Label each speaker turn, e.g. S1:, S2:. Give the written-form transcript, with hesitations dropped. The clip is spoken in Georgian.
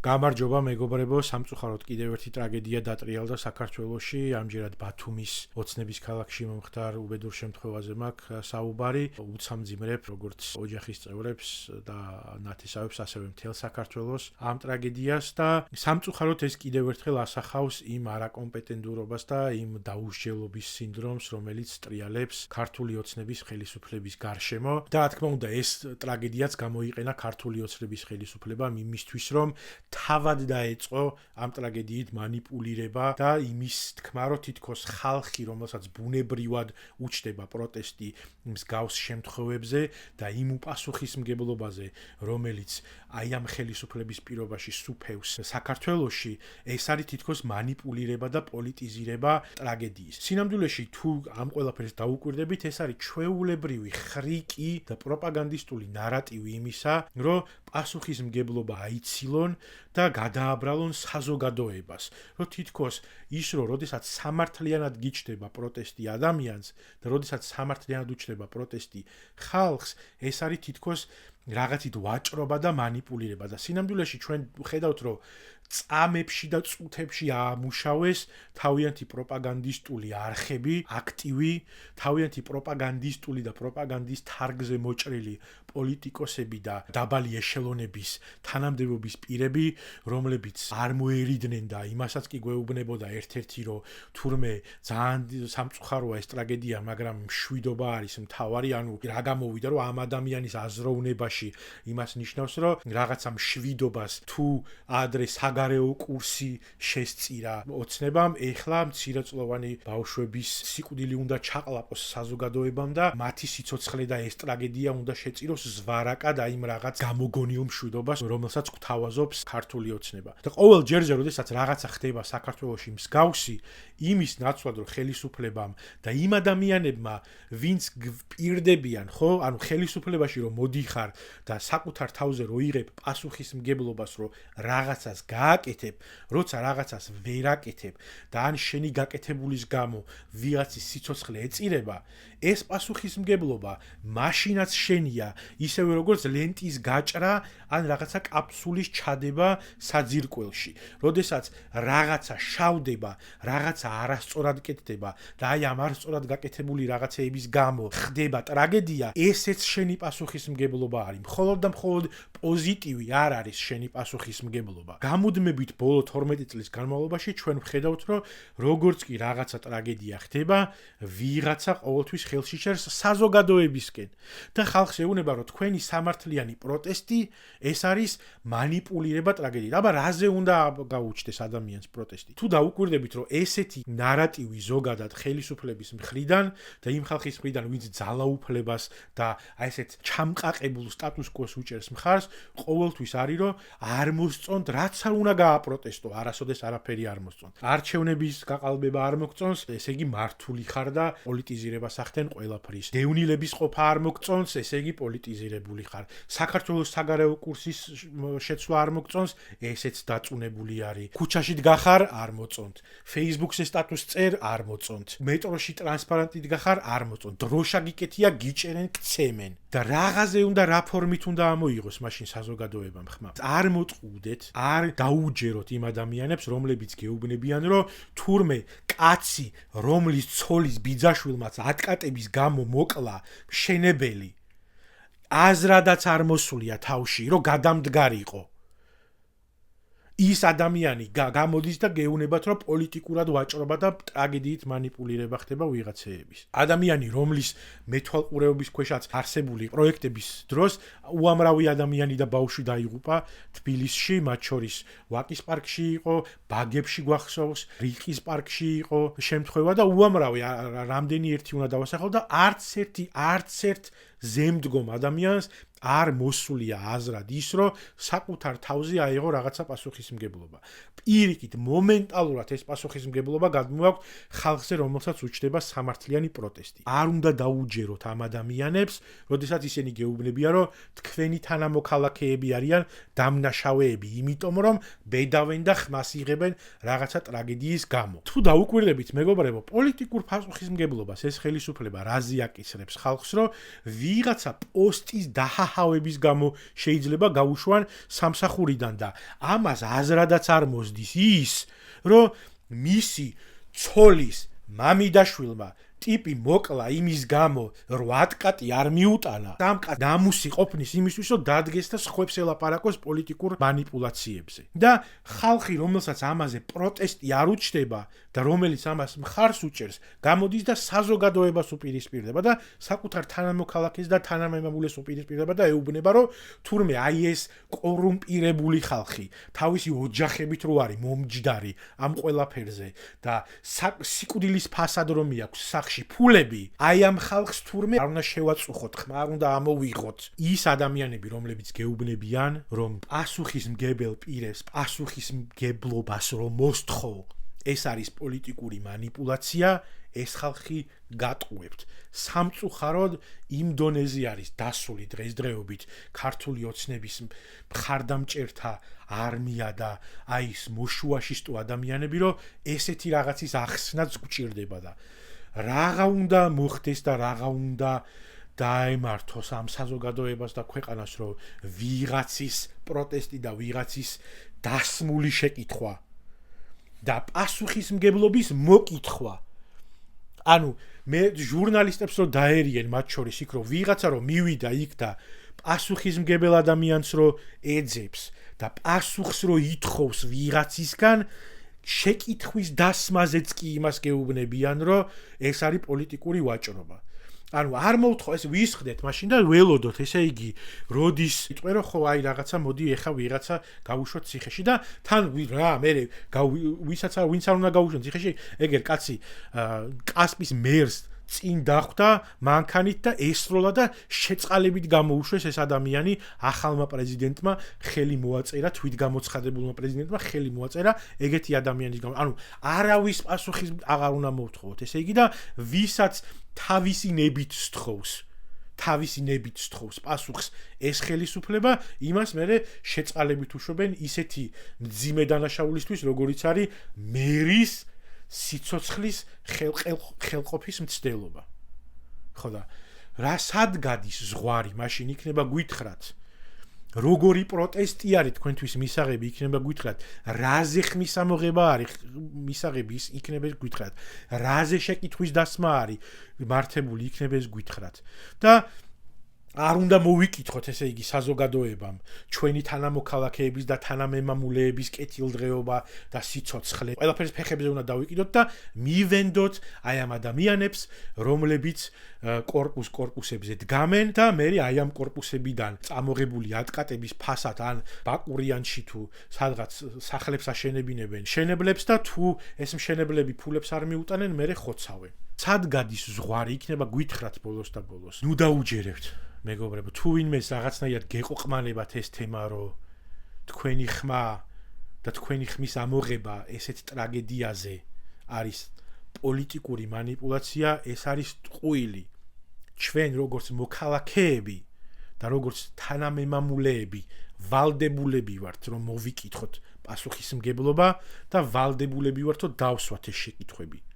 S1: გამარჯობა მეგობრებო, სამწუხაროდ კიდევ ერთი ტრაგედია დატრიალდა საქართველოში, ამჯერად ბათუმის ოცნების ქალაქში მომხდარ უბედურ შემთხვევაზე მაქვს საუბარი, უცამძიმრებ როგორც ოჯახის წევრებს და ნათესავებს, ასევე მთელ საქართველოს ამ ტრაგედიას და სამწუხაროდ ეს კიდევ ერთხელ ასახავს იმ არაკომპეტენტურობას და იმ დაუსჯელობის სინდრომს, რომელიც ტრიალებს ქართული ოცნების ხელისუფლების გარშემო და რა თქმა უნდა ეს ტრაგედიაც გამოიყენა ქართული ოცნების ხელისუფლებამ იმისთვის, რომ თავად დაეწყო ამ ტრაგედიით манипуლირება და იმის თქმა, რომ თითქოს ხალხი, რომელსაც ბუნებრივად უჩნდება პროტესტი მსგავს შემთხვევებზე და იმ უპასუხისმგებლობაზე, რომელიც აი ამ ხელისუფლების პირობაში სუფევს საქართველოში, ეს არის თითქოს манипуლირება და პოლიტიზირება ტრაგედიის. სინამდვილეში თუ ამ ყველაფერს დაუკვირდებით, ეს არის ჩვეულებრივი ხრიკი და პროპაგანდისტული ნარატივი იმისა, რომ პასუხისმგებლობა აიცილონ და გადააბრალონ საზოგადოებას, რომ თითქოს ის რომ როდესაც სამართლიანად გიჩნდება პროტესტი ადამიანს და როდესაც სამართლიანად უჩნდება პროტესტი ხალხს, ეს არის თითქოს რაღაცით ვაჭრობა და манипуლირება და სინამდვილეში ჩვენ ხედავთ რომ წამებში და წუთებში აამუშავეს თავიანთი პროპაგანდისტული არხები, აქტივი, თავიანთი პროპაგანდისტული და პროპაგანდის თარგზე მოჭრილი პოლიტიკოსები და დაბალი ეშელონების თანამდებობის პირები, რომლებიც არ მოერიდნენ და იმასაც კი გვეუბნებოდა ერთ-ერთი რომ თურმე ძალიან სამწუხაროა ეს ტრაგედია, მაგრამ მშვიდობა არის მთავარი, ანუ რა გამოვიდა რომ ამ ადამიანის აზროვნებაში იმას ნიშნავს, რომ რაღაცა მშვიდობას თუ ადრე საგარეო კურსი შესწირა ოცნებამ, ეხლა მცირეწლოვანი ბავშვების სიკვდილი უნდა ჩაყლაპოს საზოგადოებამ და მათი სიცოცხლე და ეს ტრაგედია უნდა შეწიროს ზვარაკად აი იმ რაღაც გამოგონილ მშვიდობას, რომელსაც გვთავაზობს ქართული ოცნება. და ყოველ ჯერზე, როდესაც რაღაცა ხდება საქართველოში მსგავსი, იმის ნაცვლად რომ ხელისუფლებამ და იმ ადამიანებმა, ვინც პირდებიან, ხო, ანუ ხელისუფლებაში რომ მოდიხარ და საკუთარ თავზე რო იღებ პასუხისმგებლობას, რომ რაღაცას გააკეთებ, როცა რაღაცას ვერ აკეთებ და ან შენი გაკეთებულის გამო ვიღაცის სიცოცხლე ეწირება, ეს პასუხისმგებლობა მაშინაც შენია, ისევე როგორც ლენტის გაჭრა ან რაღაცა კაფსულის ჩადება საძირკველში. როდესაც რაღაცა შავდება, რაღაცა არასწორად კეთდება და აი ამ არასწორად გაკეთებული რაღაცეების გამო ხდება ტრაგედია, ესეც შენი პასუხისმგებლობა არის. მხოლოდ და მხოლოდ პოზიტივი არ არის შენი პასუხისმგებლობა. გამუდმებით ბოლო 12 წლის განმავლობაში ჩვენ ვხედავთ, რომ როგორც კი რაღაცა ტრაგედია ხდება, ვიღაცა ყოველთვის ხელში ჭერს საზოგადოებისკენ და ხალხს ეუბნება, რომ თქვენი სამართლიანი პროტესტი ეს არის манипуლირება ტრაგედიით. აბა რაზე უნდა გაუჩნდეს ადამიანს პროტესტი? თუ დაუკვირდებით, რომ ესეთი ნარატივი ზოგადად ხელისუფლების მხრიდან და იმ ხალხის მხრიდან, ვინც ძალაუფლებას და აი ესეთ ჩამყაყებულ სტატუს კვოს უჭერს მხარს, ყოველთვის არის, რომ არ მოსწონთ, რაც არ უნდა გააპროტესტო, არასოდეს არაფერი არ მოსწონთ. არჩევნების გაყალბება არ მოგწონს, ესე იგი მართული ხარ და პოლიტიზირებას ახდენ ყველაფრის. დევნილების ყოფა არ მოგწონს, ესე იგი პოლიტიზირებული ხარ. საქართველოს საგარეო კურსის შეცვლა არ მოგწონს, ესეც დაწუნებული არის. ქუჩაში დგახარ, არ მოწონთ. Facebook-ზე სტატუს წერ, არ მოწონთ. მეტროში ტრანსპარენტი დგახარ, არ მოწონთ. დროშა გიკეთია, გიჭერენ, გცემენ. და რაღაცე უნდა რა ფორმით უნდა ამოიღოს მაშინ საზოგადოებამ ხმა. არ მოტყუდეთ, არ დაუჯეროთ იმ ადამიანებს, რომლებიც გეუბნებიან, რომ თურმე კაცი, რომლის ცოლის ბიძაშვილმაც ატკატების გამო მოკლა მშენებელი, აზრადაც არ მოსულია თავში, რომ გადამდგარიყო. ის ადამიანი გამოდის და გეუნებათ, რომ პოლიტიკურად ვაჭრობა და ტრაგედიით манипуლირება ხდება ვიღაცეების. ადამიანი, რომლის მეთვალყურეობის ქვეშაც არსებული პროექტების დროს უამრავი ადამიანი და ბავშვი დაიღუპა თბილისში, მათ შორის ვაკის პარკში იყო, ბაგებში გვახსოვს, რიყის პარკში იყო შემთხვევა და უამრავი რამდენი ერთი უნდა დავასახელო და არც ერთ ზემდგომ ადამიანს არ მოსულია აზრად ის, რომ საკუთარ თავზე აიღო რაღაცა პასუხისმგებლობა. პირიქით, მომენტალურად ეს პასუხისმგებლობა გადმოაქვთ ხალხზე, რომელსაც უჩნდება სამართლიანი პროტესტი. არ უნდა დაუჯეროთ ამ ადამიანებს, როდესაც ისინი გეუბნებიან, რომ თქვენი თანამოქალაქეები არიან დამნაშავეები, იმიტომ რომ ბედავენ და ხმას იღებენ რაღაცა ტრაგედიის გამო. თუ დაუკვირდებით, მეგობრებო, პოლიტიკურ პასუხისმგებლობას ეს ხელისუფლება რაზე აკისრებს ხალხს, რომ ვიღაცა პოსტის დაჰაჰავების გამო შეიძლება გაუშვან სამსახურიდან და ამას აზრადაც არ მოსდის ის, რომ მისი ცოლის მამიდაშვილმა ტიპი მოკლა იმის გამო, რომ ადკატი არ მიუტანა, სამკაც ნამუსი ყოფნის იმისთვის, რომ დადგეს და სხვებს ელაპარაკოს პოლიტიკურ манипуляციებზე. და ხალხი, რომელსაც ამაზე პროტესტი არ უჩნდება და რომელიც ამას მხარს უჭერს, გამოდის და საზოგადოებას უპირისპირდება და საკუთარ თანამოქალაქეს და თანამემამულეს უპირისპირდება და ეუბნება, რომ თურმე აი ეს კორუმპირებული ხალხი, თავისი ოჯახებით რო არის მომჯდარი ამ ყველაფერზე და სიკვდილის ფასად რომ მიაქვს სახში ფულები, აი ამ ხალხს თურმე არ უნდა შევაწუხოთ, ხმა არ უნდა ამოვიღოთ. ის ადამიანები, რომლებიც გეუბნებიან, რომ პასუხისმგებელ პირებს პასუხისმგებლობას რომ მოსთხოვ, ეს არის პოლიტიკური манипуляცია, ეს ხალხი გატყუებთ. სამწუხაროდ იმ დონეზე არის დასული დღესდღეობით ქართული ოცნების მხარდამჭერთა არმია და აი ეს მოშუაშისტო ადამიანები, რომ ესეთი რაღაცის ახსნაც გჭირდება და რაღა უნდა მოხდეს და რაღა უნდა დაემართოს ამ საზოგადოებას და ქვეყანას, რომ ვიღაცის პროტესტი და ვიღაცის დასმული შეკითხვა და პასუხისმგებლობის მოკითხვა. ანუ მე ჟურნალისტებს რომ დაერიენ მათ შორის იქ, რომ ვიღაცა რომ მივიდა იქ და პასუხისმგებელ ადამიანს რომ ეძებს და პასუხს რომ ითხოვს ვიღაცისგან, შეკითხვის დასმაზეც კი იმას გეუბნებიან, რომ ეს არის პოლიტიკური ვაჭრობა. ანუ არ მოვთხოვ, ეს ვისხდეთ მაშინ და ველოდოთ, ესე იგი, როდის იტყვე რომ ხო აი რაღაცა მოდი ეხა ვიღაცა გავუშვოთ ციხეში და თან რა მე ვინც არ უნდა გავუშვოთ ციხეში, ეგერ კაცი კასპის მერს წინ დახვდა მანქანით და ესროლა და შეწყალებით გამოუშვეს ეს ადამიანი ახალმა პრეზიდენტმა ხელი მოაწერა, თვითგამოცხადებულმა პრეზიდენტმა ხელი მოაწერა ეგეთი ადამიანის გამო. ანუ არავის პასუხის აღარ უნდა მოვთხოვოთ, ესე იგი და ვისაც თავისი ნებით სთხოვს პასუხს ეს ხელისუფლება, იმას მერე შეწყალებით უშვებენ ისეთი მძიმე დანაშაულისთვის, როგორიც არის მერის სიცოცხლის ხელყოფის მცდელობა. ხო და რა სად გადის ზღვარი, მაშინ იქნება გვითხრათ. როგორი პროტესტი არის თქვენთვის მისაღები, იქნება გვითხრათ. რაზე ხმის ამოღება არის მისაღები, იქნება გვითხრათ. რაზე შეკითხვის დასმა არის მართებული, იქნება ეს გვითხრათ. და არ უნდა მოვიკითხოთ, ესე იგი, საზოგადოებამ ჩვენი თანამოქალაქეების და თანამემამულეების კეთილდღეობა და სიცოცხლე. ყველაფერს ფეხებზე უნდა დავიკიდოთ და მივენდოთ აი ამ ადამიანებს, რომლებიც კორპუსებზე დგამენ და მე აი ამ კორპუსებიდან წამოღებული ადკატების ფასად ან ბაკურიანში თუ სადღაც სახლებს აშენებინებენ შენებლებს და თუ ეს მშენებლები ფულებს არ მიუტანენ, მე ხოცავენ. სად გადის ზღვარი, იქნება გვითხრათ ბოლოს და ბოლოს. ნუ დაუჯერებთ. მეგობრებო, თუ ვინმეს რაღაცნაირად გეყოყმანებათ ეს თემა, რომ თქვენი ხმა და თქვენი ხმის ამოღება ესეთ ტრაგედიაზე არის პოლიტიკური манипуляცია, ეს არის ტყუილი. ჩვენ როგორც მოქალაქეები და როგორც თანამემამულეები ვალდებულები ვართ, რომ მოვიკითხოთ პასუხისმგებლობა და ვალდებულები ვართ, რომ დავსვათ ეს შეკითხვები.